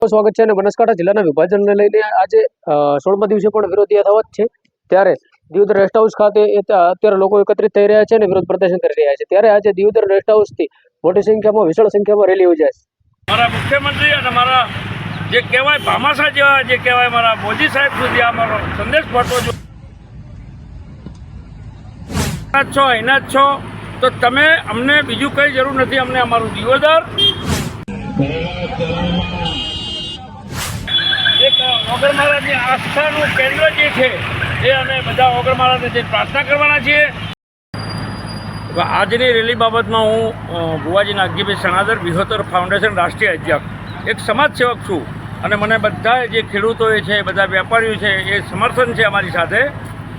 સ્વાગત છે અને બનાસકાંઠા જિલ્લાના વિભાજનને લઈને આજે 16મા દિવસે પણ વિરોધ યથાવત છે। ત્યારે દિયોદર રેસ્ટ હાઉસ ખાતે અત્યારે લોકો એકત્રિત થઈ રહ્યા છે અને વિરોધ પ્રદર્શન કરી રહ્યા છે। ત્યારે આજે દિયોદર રેસ્ટ હાઉસથી મોટી સંખ્યામાં વિશાળ સંખ્યામાં રેલી યોજાય છે। મારા મુખ્યમંત્રી અને મારા જે કહેવાય ભામાસા જેવા જે કહેવાય મારા મોદી સાહેબ સુધી આ મારો સંદેશ પહોંચવો જોઈએ છો એના જ છો તો તમે અમને બીજું કંઈ જરૂર નથી। અમને અમારું દિયોદર એક ઓગર મહારાજની આસ્થાનું કેન્દ્ર જે છે એ અમે બધા ઓગર મહારાજને જે પ્રાર્થના કરવાના છીએ। આજની રેલી બાબતમાં હું ભુવાજી નાગજીભાઈ સણાદર વિહોતર ફાઉન્ડેશન રાષ્ટ્રીય અધ્યક્ષ એક સમાજ સેવક છું અને મને બધા જે ખેડૂતોએ છે બધા વેપારીઓ છે એ સમર્થન છે અમારી સાથે।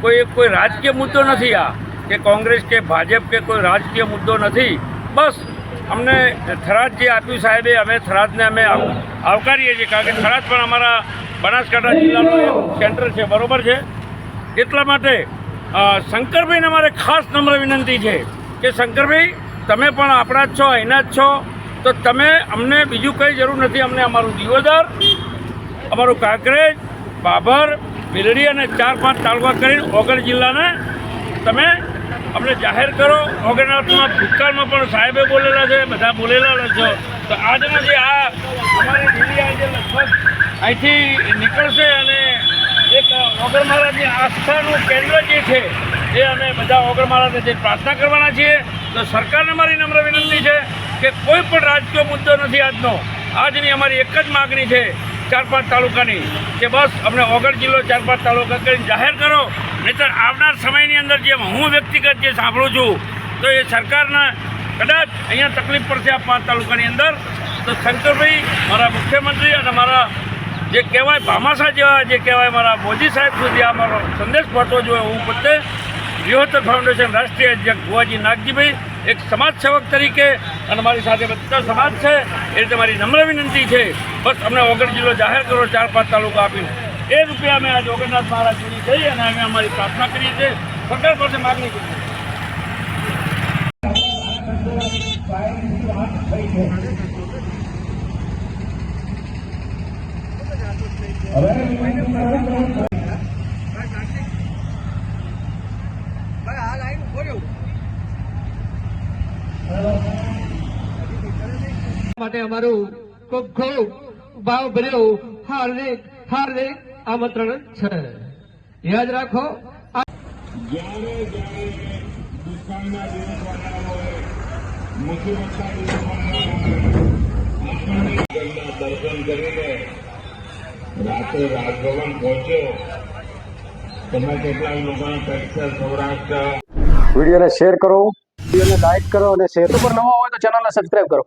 કોઈ રાજકીય મુદ્દો નથી આ કે કોંગ્રેસ કે ભાજપ કે કોઈ રાજકીય મુદ્દો નથી। બસ અમને થરાદ જે આપ્યું સાહેબે અમે થરાદને અમે આવકારીએ છીએ કારણ કે થરાદ પણ અમારા બનાસકાંઠા જિલ્લાનું એક સેન્ટર છે બરાબર છે। એટલા માટે શંકરભાઈને અમારે ખાસ નમ્ર વિનંતી છે કે શંકરભાઈ તમે પણ આપણા જ છો એના જ છો તો તમે અમને બીજું કંઈ જરૂર નથી। અમને અમારું દિયોદર અમારું કાંકરેજ બાબર ભીલડી અને 4-5 તાલુકા કરીને ઓગળ જિલ્લાને તમે અમને જાહેર કરો। ઓગણનાથમાં ભૂતકાળમાં પણ સાહેબે બોલેલા છે બધા બોલેલા છો તો આજના જે આ અમારી રેલી આજે લગભગ અહીંથી નીકળશે અને એક ઓગર મહારાજની આસ્થાનું કેન્દ્ર જે છે એ અમે બધા ઓગર મહારાજને જે પ્રાર્થના કરવાના છીએ। તો સરકારને મારી નમ્ર વિનંતી છે કે કોઈ પણ રાજકીય મુદ્દો નથી આજનો। આજની અમારી એક જ માગણી છે 4-5 તાલુકાની કે બસ અમને ઓગળ જિલ્લો 4-5 તાલુકા કરીને જાહેર કરો। નહીંતર આવનાર સમયની અંદર જે હું વ્યક્તિગત જે સાંભળું છું તો એ સરકારના કદાચ અહીંયા તકલીફ પડશે આ 5 તાલુકાની અંદર। તો શંકરભાઈ મારા મુખ્યમંત્રી અને મારા જે કહેવાય ભામાસા જેવા જે કહેવાય મારા મોદી સાહેબ સુધી આ મારો સંદેશ પહોંચવો જોઈએ। હું પોતે વિહોતર ફાઉન્ડેશન રાષ્ટ્રીય અધ્યક્ષ ભુવાજી નાગજીભાઈ એક સમાજ સેવક તરીકે અને મારી સાથે બધા સમાજ છે એ રીતે મારી નમ્ર વિનંતી છે બસ અમને ઓગળ જિલ્લો જાહેર કરો 4-5 તાલુકા આપીને। એ રૂપે અમે આજે ઓગણનાથ મહારાજ સુધી જઈ અને અમે અમારી પ્રાર્થના કરીએ છીએ સરકાર પાસે માગણી કરીએ છીએ। માટે અમારું ખૂબ ખૂબ ભાવભર્યું હાર્દિક હાર્દિક આમંત્રણ છે। યાદ રાખો જ્યારે દુષ્કાળના દિવસવાળા હોય મુસીબતના દિવસવાળા દર્શન કરીને રાતે રાજભવન પહોંચ્યો। તમે કેટલાક લોકોને ટેક્સટાઇલ સૌરાષ્ટ્ર વિડીયોને શેર કરો, વિડીયોને લાઈક કરો અને શેર પર નવા હોય તો ચેનલને સબસ્ક્રાઈબ કરો।